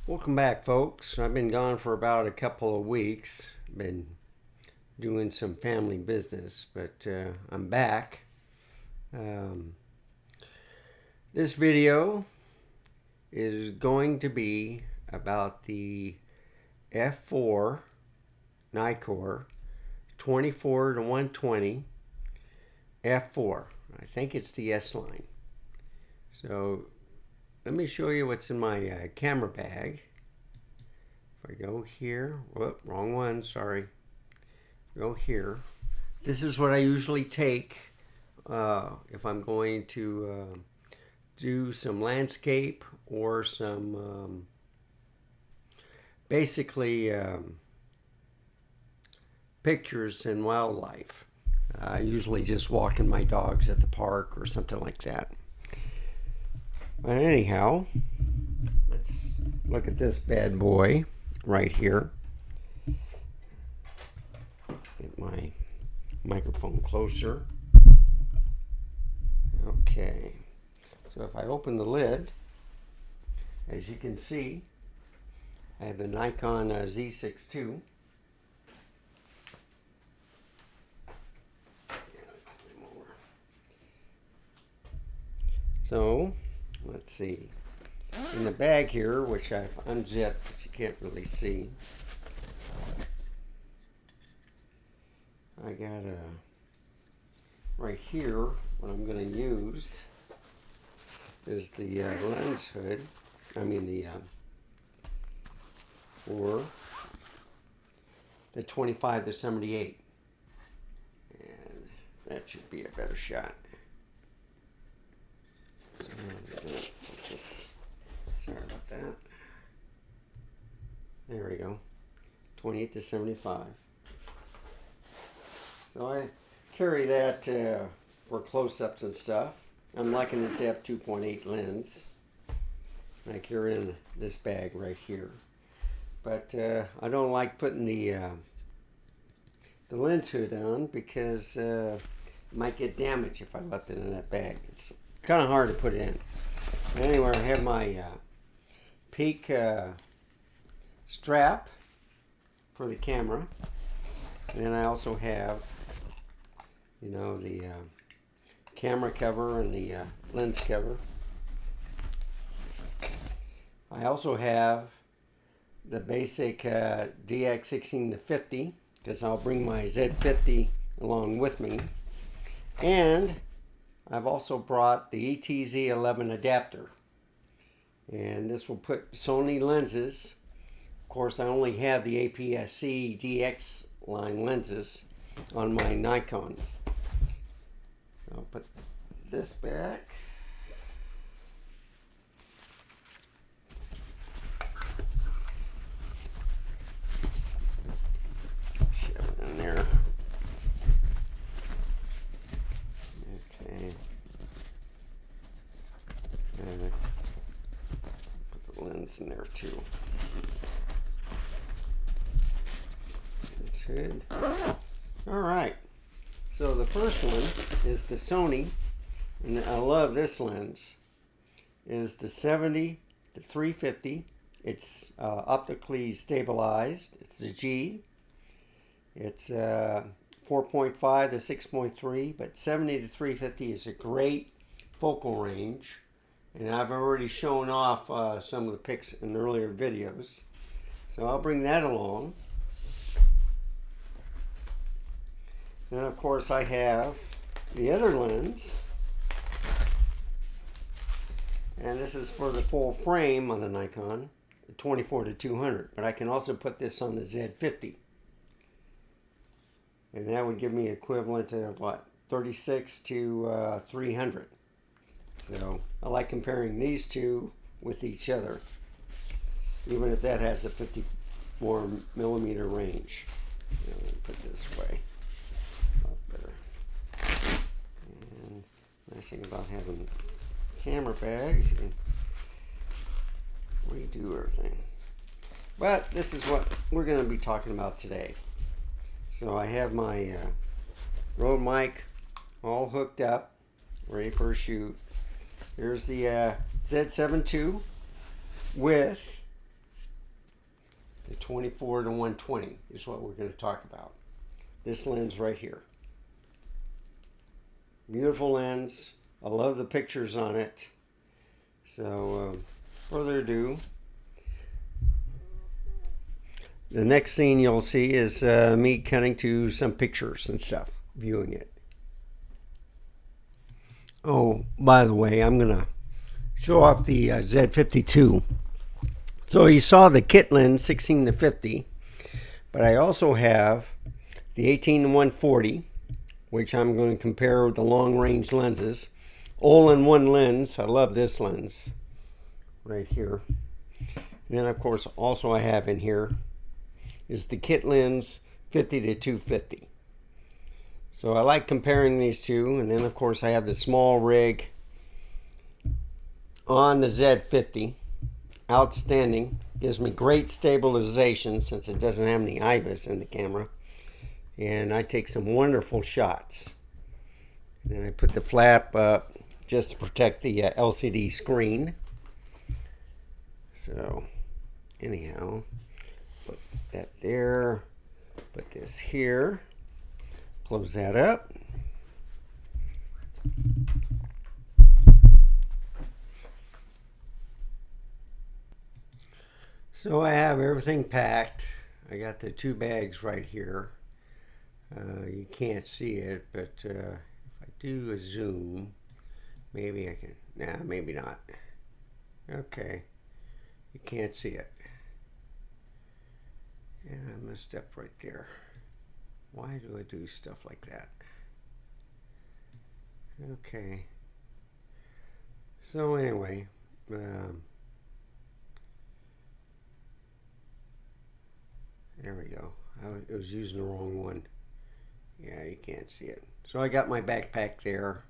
Welcome back, folks. I've been gone for about a couple of weeks. Been doing some family business, but I'm back. Um, this video is going to be about the F4 Nikkor 24 to 120 F4. I think it's the S line. So let me show you what's in my camera bag. If I go here, whoop, wrong one, sorry. Go here. This is what I usually take if I'm going to do some landscape or some basically pictures and wildlife. I usually just walking my dogs at the park or something like that. But anyhow, let's look at this bad boy right here. Get my microphone closer. Okay, so if I open the lid, as you can see, I have the Nikon Z6 II. So let's see. In the bag here, which I've unzipped, but you can't really see, I got right here, what I'm going to use is the lens hood. I mean the for the 25 to 78. And that should be a better shot. Sorry about that. There we go. 28 to 75. So I carry that for close-ups and stuff. I'm liking this f2.8 lens. I carry in this bag right here. But I don't like putting the lens hood on because it might get damaged if I left it in that bag. It's kind of hard to put it in. Anyway, I have my peak strap for the camera, and then I also have, you know, the camera cover and the lens cover. I also have the basic DX16 to 50 because I'll bring my Z50 along with me, and I've also brought the ETZ11 adapter, and this will put Sony lenses. Of course, I only have the APS-C DX line lenses on my Nikons. So I'll put this back. Shove it in there. Okay. And put the lens in there too. It's good. All right. So the first one is the Sony, and I love this lens. Is the 70 to 350. It's optically stabilized. It's the G. It's 4.5 to 6.3, but 70 to 350 is a great focal range, and I've already shown off some of the pics in earlier videos, so I'll bring that along. And of course I have the other lens, and this is for the full frame on the Nikon, 24 to 200, but I can also put this on the Z50. And that would give me equivalent of what, 36 to 300. So I like comparing these two with each other, even if that has a 54 millimeter range. Let me put this way, a lot better. And nice thing about having camera bags, you can redo everything. But this is what we're going to be talking about today. So I have my Rode mic all hooked up, ready for a shoot. Here's the Z7 II with The 24 to 120 is what we're going to talk about. This lens right here. Beautiful lens. I love the pictures on it. So, further ado, the next scene you'll see is me cutting to some pictures and stuff, viewing it. Oh, by the way, I'm going to show off the Z52. So you saw the kit lens 16 to 50, but I also have the 18 to 140, which I'm going to compare with the long range lenses. All in one lens. I love this lens right here. And then of course also I have in here is the kit lens 50 to 250. So I like comparing these two. And then of course I have the small rig on the Z50. Outstanding. Gives me great stabilization since it doesn't have any IBIS in the camera. And I take some wonderful shots. And then I put the flap up just to protect the LCD screen. So anyhow, put that there. Put this here. Close that up. So I have everything packed. I got the two bags right here. You can't see it, but if I do a zoom, maybe I can. Nah, maybe not. Okay, you can't see it. And I messed up right there. Why do I do stuff like that? Okay. So anyway, there we go. I was using the wrong one. Yeah, you can't see it. So I got my backpack there.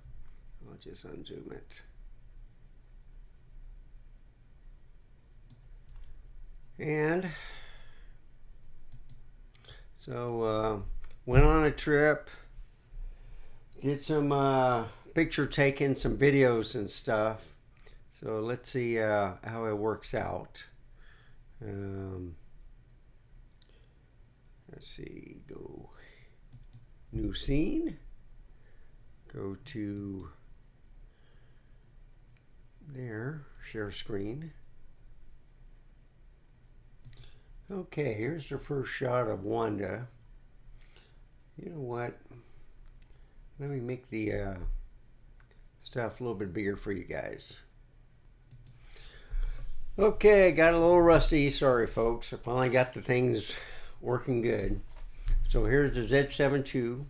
I'll just unzoom it. And so went on a trip. Did some picture taking, some videos and stuff. So let's see how it works out. Let's see, go new scene, go to there, share screen. Okay, here's the first shot of Wanda. You know what? Let me make the stuff a little bit bigger for you guys. Okay, got a little rusty. Sorry, folks. I finally got the things working good. So here's the Z7 II,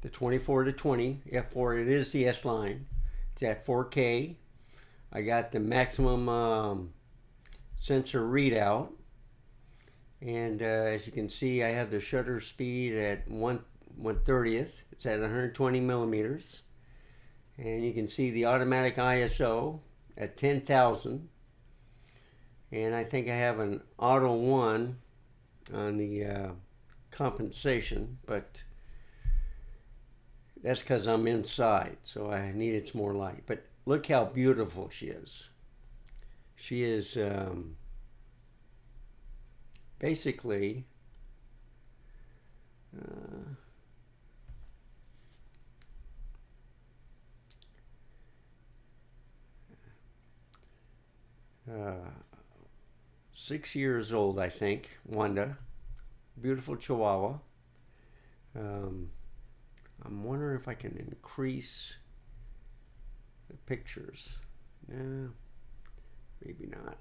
the 24 to 20 f4. It is the S line. It's at 4K. I got the maximum sensor readout, and as you can see, I have the shutter speed at 1/30th. It's at 120 millimeters, and you can see the automatic ISO at 10,000. And I think I have an auto 1 on the compensation, but that's because I'm inside, so I needed some more light. But look how beautiful she is. She is basically uh, 6 years old, I think. Wanda, beautiful Chihuahua. I'm wondering if I can increase the pictures. No, maybe not.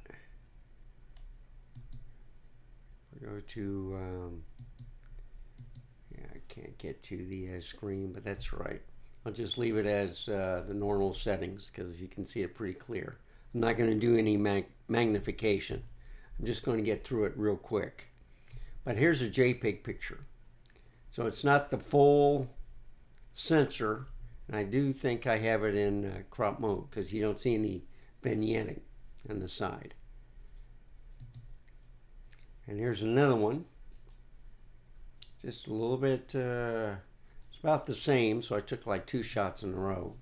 We go to yeah, I can't get to the screen, but that's right. I'll just leave it as the normal settings because you can see it pretty clear. I'm not going to do any magnification. I'm just going to get through it real quick. But here's a JPEG picture. So it's not the full sensor. And I do think I have it in crop mode because you don't see any vignetting on the side. And here's another one. Just a little bit, it's about the same. So I took like 2 shots in a row.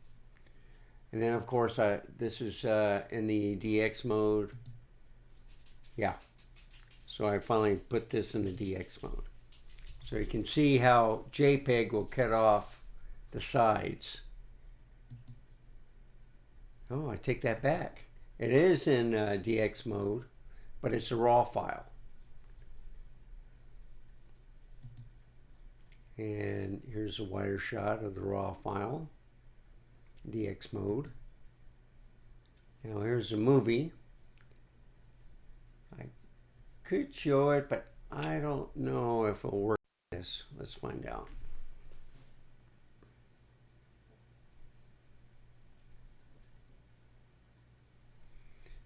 And then of course, this is in the DX mode. Yeah. So I finally put this in the DX mode. So you can see how Jpeg will cut off the sides. Oh, I take that back. It is in DX mode, but it's a raw file. And here's a wider shot of the raw file, DX mode. Now here's a movie. I could show it, but I don't know if it'll work with this. Let's find out.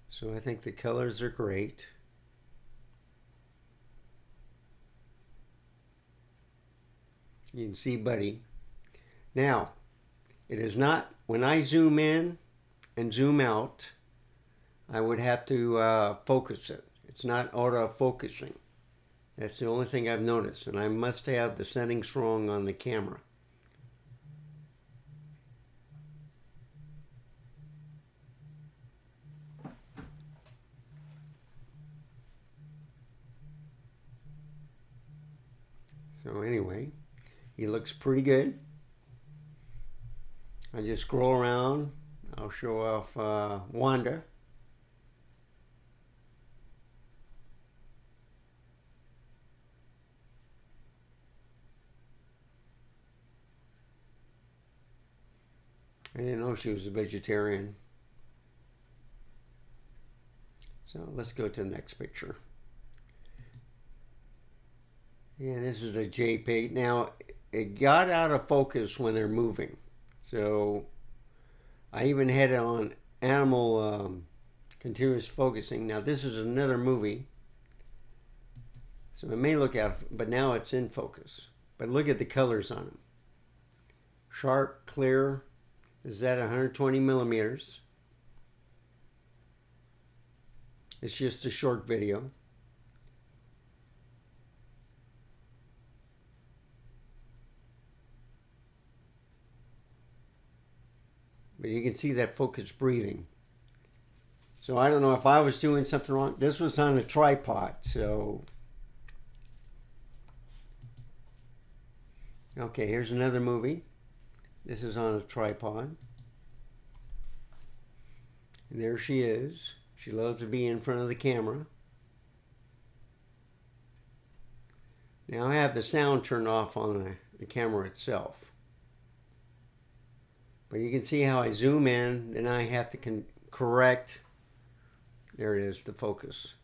So I think the colors are great. You can see Buddy. Now, it is not, when I zoom in and zoom out, I would have to focus it. It's not auto-focusing. That's the only thing I've noticed, and I must have the settings wrong on the camera. So anyway, he looks pretty good. I just scroll around. I'll show off Wanda. I didn't know she was a vegetarian. So let's go to the next picture. Yeah, this is a Jpeg. Now, it got out of focus when they're moving. So I even had it on animal continuous focusing. Now this is another movie. So it may look out, but now it's in focus. But look at the colors on them. Sharp, clear. This is at 120 millimeters. It's just a short video. But you can see that focus breathing. So I don't know if I was doing something wrong. This was on a tripod, so. Okay, here's another movie. This is on a tripod. And there she is. She loves to be in front of the camera. Now I have the sound turned off on the camera itself. But you can see how I zoom in, then I have to correct. There it is, the focus.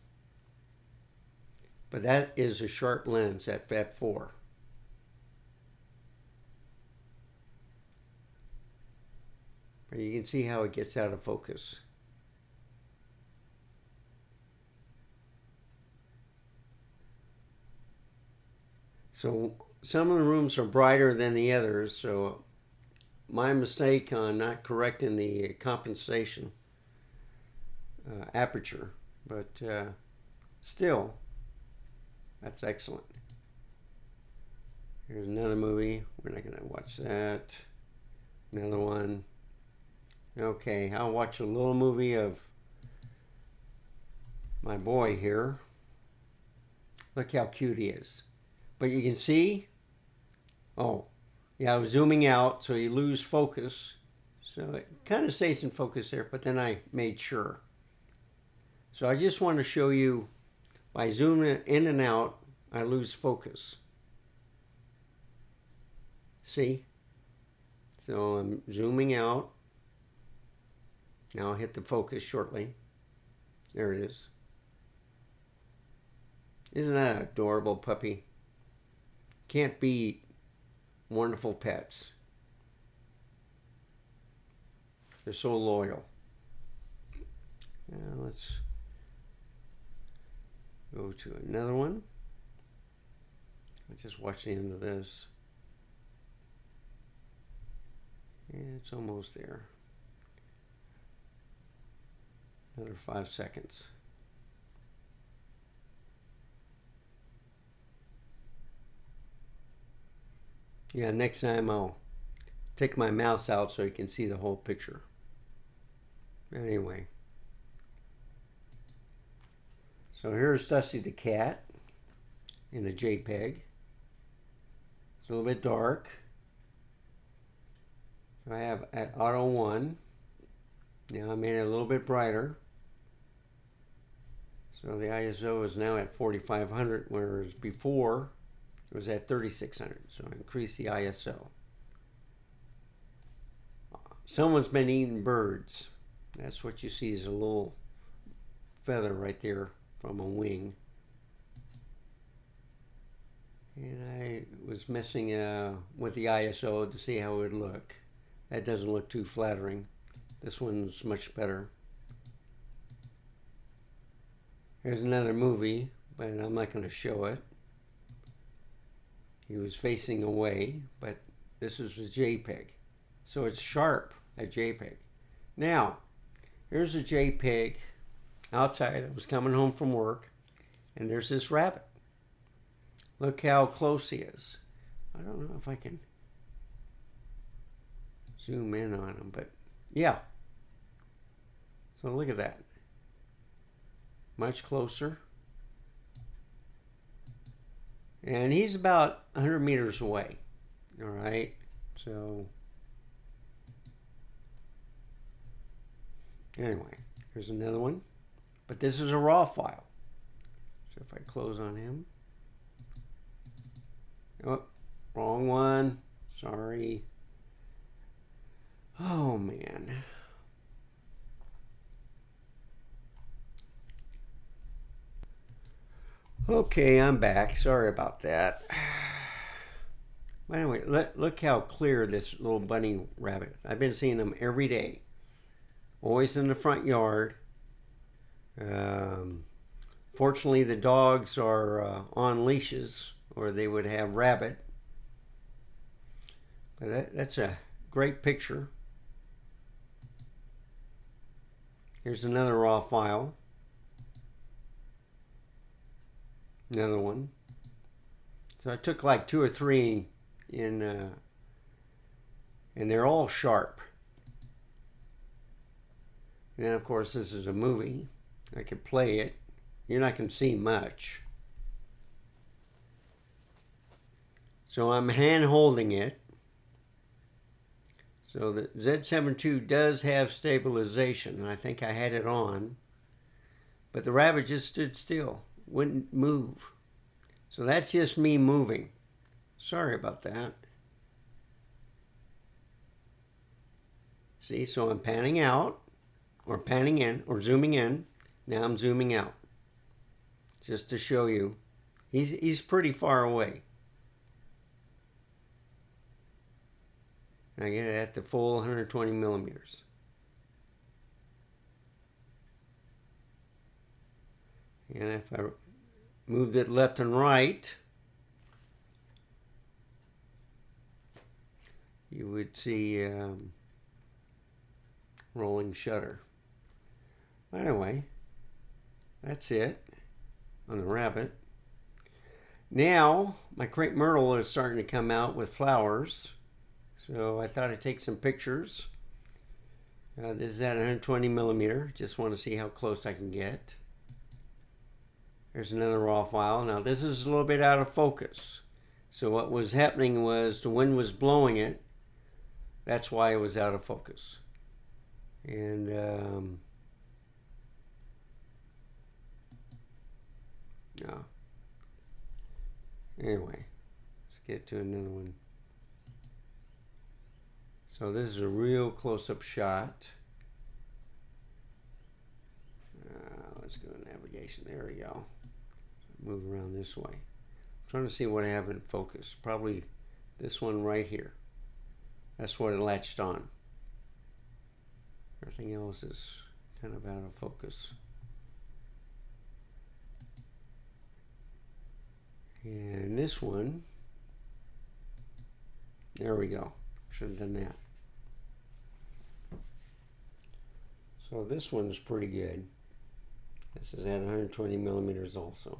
But that is a sharp lens at f4. But you can see how it gets out of focus. So some of the rooms are brighter than the others, so my mistake on not correcting the compensation aperture, but still, that's excellent. Here's another movie. We're not going to watch that. Another one. Okay, I'll watch a little movie of my boy here. Look how cute he is. But you can see, oh, yeah, I was zooming out, so you lose focus. So it kind of stays in focus there, but then I made sure. So I just want to show you, by zooming in and out, I lose focus. See? So I'm zooming out. Now I'll hit the focus shortly. There it is. Isn't that an adorable puppy? Can't beat wonderful pets. They're so loyal. Now let's go to another one. Let's just watch the end of this. Yeah, it's almost there. Another 5 seconds. Yeah, next time I'll take my mouse out so you can see the whole picture. Anyway. So here's Dusty the cat in a Jpeg. It's a little bit dark. So I have at auto 1. Now I made it a little bit brighter. So the ISO is now at 4500, whereas before it was at 3600. So I increased the ISO. Someone's been eating birds. That's what you see is a little feather right there from a wing. And I was messing with the ISO to see how it would look. That doesn't look too flattering. This one's much better. Here's another movie, but I'm not going to show it. He was facing away, but this is a Jpeg. So it's sharp, a Jpeg. Now, here's a Jpeg outside. I was coming home from work, and there's this rabbit. Look how close he is. I don't know if I can zoom in on him, but yeah. So look at that. Much closer. And he's about 100 meters away. All right. So anyway, here's another one. But this is a raw file. So if I close on him. Oh, wrong one. Sorry. Oh, man. Okay, I'm back. Sorry about that. But anyway, look how clear this little bunny rabbit is. I've been seeing them every day. Always in the front yard. Fortunately, the dogs are on leashes, or they would have rabbit. But that's a great picture. Here's another raw file. Another one. So I took like 2 or 3 in, and they're all sharp. And then of course this is a movie. I could play it. You're not going to see much. So I'm hand holding it. So the Z7 II does have stabilization, and I think I had it on. But the rabbit just stood still, wouldn't move. So that's just me moving. Sorry about that. See, so I'm panning out, or panning in, or zooming in. Now I'm zooming out. Just to show you. He's pretty far away. I get it at the full 120 millimeters. And if I moved it left and right, you would see rolling shutter. Anyway, that's it on the rabbit. Now, my crepe myrtle is starting to come out with flowers. So I thought I'd take some pictures. This is at 120 millimeter. Just want to see how close I can get. There's another raw file. Now this is a little bit out of focus. So what was happening was the wind was blowing it. That's why it was out of focus. And no. Anyway, let's get to another one. So this is a real close-up shot. Let's go to navigation. There we go. Move around this way. I'm trying to see what I have in focus. Probably this one right here. That's what it latched on. Everything else is kind of out of focus. And this one, there we go. Should have done that. So this one's pretty good. This is at 120 millimeters also.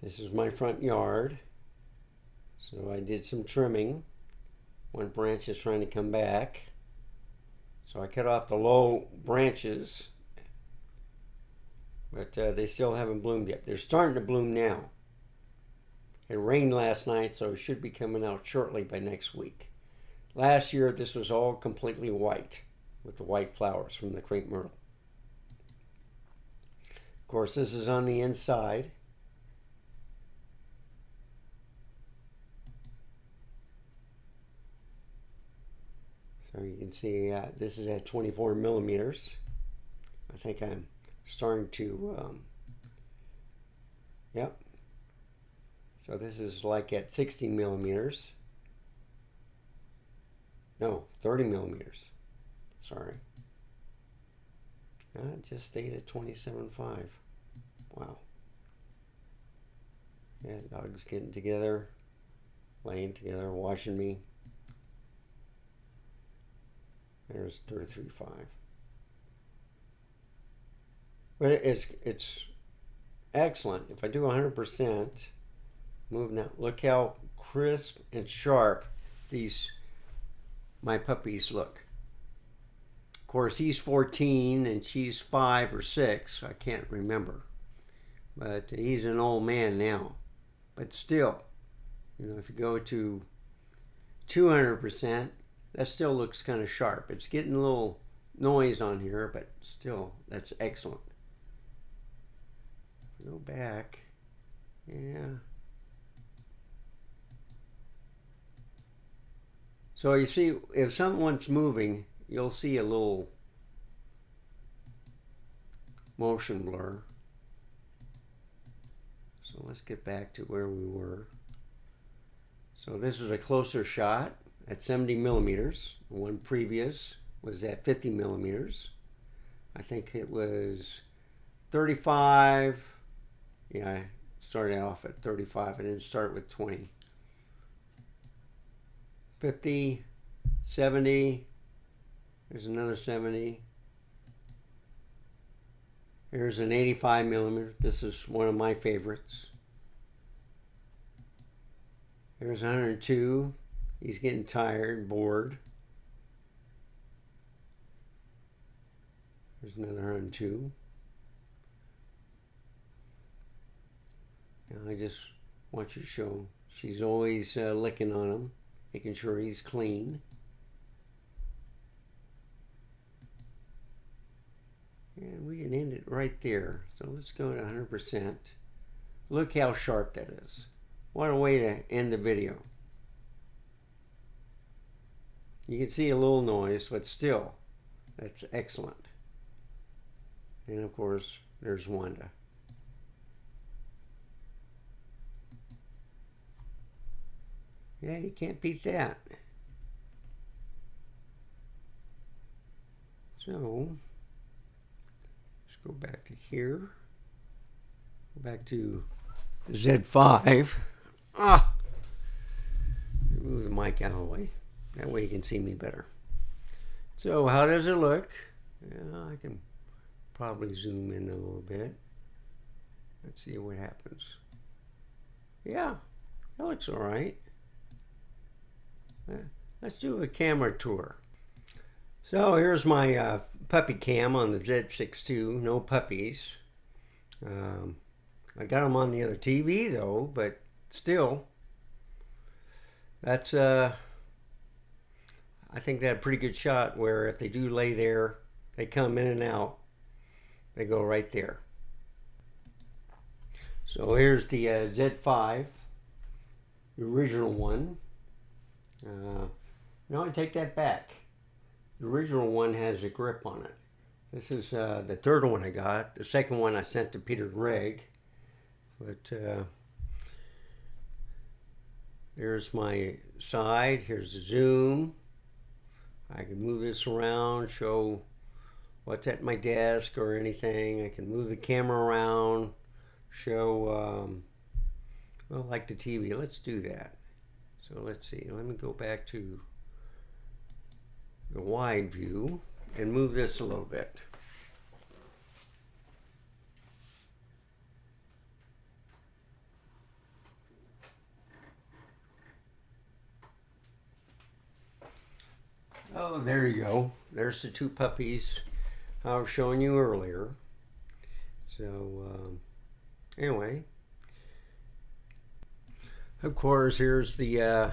This is my front yard. So I did some trimming. One branch is trying to come back. So I cut off the low branches. but they still haven't bloomed yet. They're starting to bloom now. It rained last night, so it should be coming out shortly by next week. Last year, this was all completely white with the white flowers from the crepe myrtle. Of course, this is on the inside. So you can see this is at 24 millimeters. I think I'm starting to, yep. So this is like at 60 millimeters. No, 30 millimeters. Sorry. It just stayed at 27.5. Wow. Yeah, dogs getting together, laying together, watching me. There's 33.5. But it's excellent. If I do 100%, move now. Look how crisp and sharp these my puppies look. Of course, he's 14 and she's 5 or 6. I can't remember. But he's an old man now. But still, you know, if you go to 200%, that still looks kind of sharp. It's getting a little noise on here, but still, that's excellent. Go back. Yeah. So you see, if someone's moving, you'll see a little motion blur. So let's get back to where we were. So this is a closer shot at 70 millimeters. The one previous was at 50 millimeters. I think it was 35. Yeah, I started off at 35. I didn't start with 20. 50, 70, there's another 70. Here's an 85 millimeter. This is one of my favorites. Here's 102. He's getting tired, bored. There's another 102. Now I just want you to show she's always licking on him, making sure he's clean. And we can end it right there. So let's go to 100%. Look how sharp that is. What a way to end the video. You can see a little noise, but still, that's excellent. And of course, there's Wanda. Yeah, you can't beat that. So, let's go back to here. Go back to the Z5. Move the mic out of the way. That way you can see me better. So, how does it look? Yeah, I can probably zoom in a little bit. Let's see what happens. Yeah, that looks all right. Let's do a camera tour. So here's my puppy cam on the Z6 II, no puppies. I got them on the other TV though, but still, that's I think that a pretty good shot where if they do lay there, they come in and out, they go right there. So here's the Z5, the original one. No, I take that back. The original one has a grip on it. This is the third one I got. The second one I sent to Peter Gregg. But there's my side. Here's the zoom. I can move this around, show what's at my desk or anything. I can move the camera around, show, well, like the TV. Let's do that. So let's see, let me go back to the wide view and move this a little bit. Oh, there you go. There's the two puppies I was showing you earlier. So anyway, of course, here's the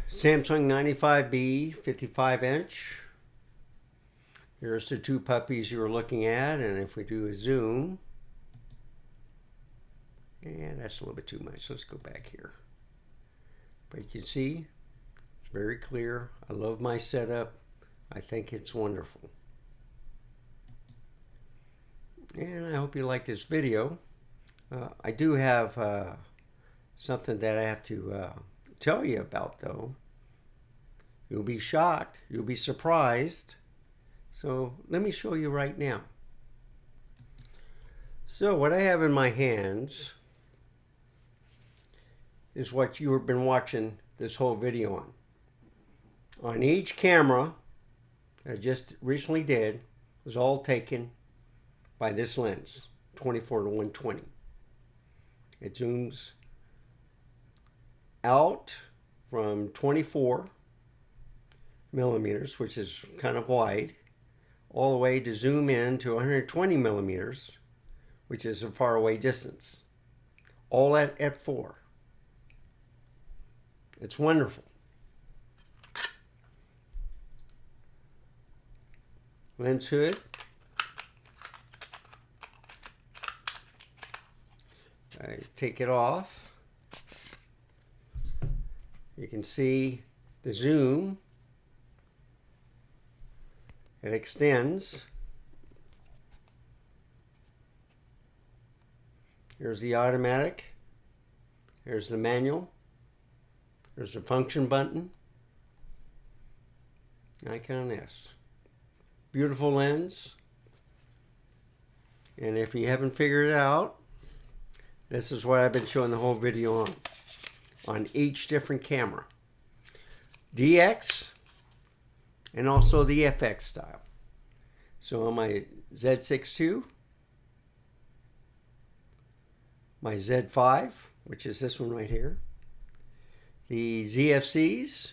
Samsung 95B 55-inch. Here's the two puppies you were looking at, and if we do a zoom, and that's a little bit too much. Let's go back here. But you can see, it's very clear. I love my setup. I think it's wonderful. And I hope you like this video. I do have something that I have to tell you about, though. You'll be shocked. You'll be surprised. So let me show you right now. So what I have in my hands is what you have been watching this whole video on. On each camera I just recently did was all taken by this lens, 24-120. It zooms out from 24 millimeters, which is kind of wide, all the way to zoom in to 120 millimeters, which is a far away distance. All at f4. It's wonderful. Lens hood. I take it off. You can see the zoom. It extends. Here's the automatic. Here's the manual. There's the function button. Icon S. Beautiful lens. And if you haven't figured it out, this is what I've been showing the whole video on each different camera. DX and also the FX style. So on my Z6 II, my Z5, which is this one right here, the ZFCs,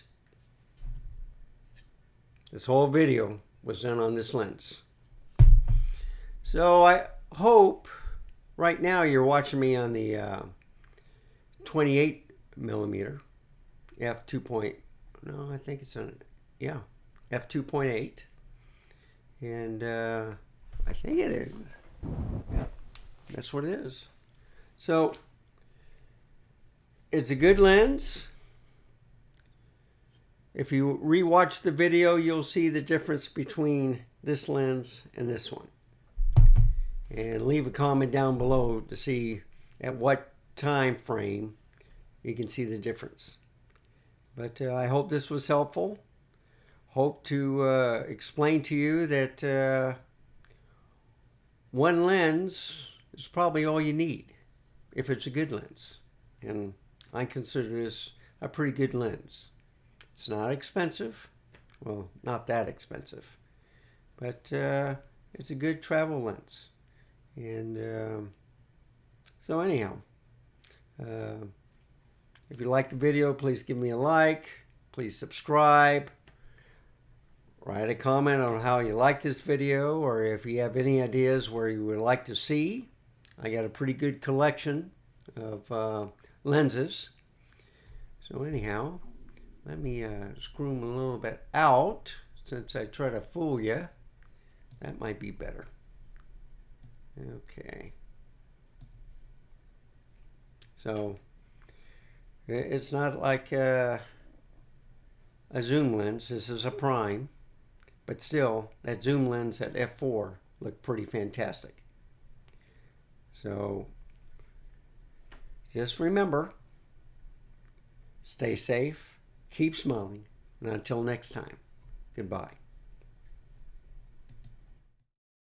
this whole video was done on this lens. So I hope right now you're watching me on the 28 millimeter f2. No, I think it's on, yeah, f2.8, and I think it is. Yeah, that's what it is. So it's a good lens. If you rewatch the video, you'll see the difference between this lens and this one. And leave a comment down below to see at what time frame you can see the difference. But I hope this was helpful. Hope to explain to you that one lens is probably all you need if it's a good lens. And I consider this a pretty good lens. It's not expensive. Well, not that expensive. But it's a good travel lens. And so anyhow, if you like the video, please give me a like. Please subscribe. Write a comment on how you like this video, or if you have any ideas where you would like to see. I got a pretty good collection of lenses. So anyhow, let me screw them a little bit out, since I try to fool you. That might be better. Okay. So it's not like a zoom lens. This is a prime, but still that zoom lens at f4 looked pretty fantastic. So just remember, stay safe, keep smiling, and until next time, goodbye.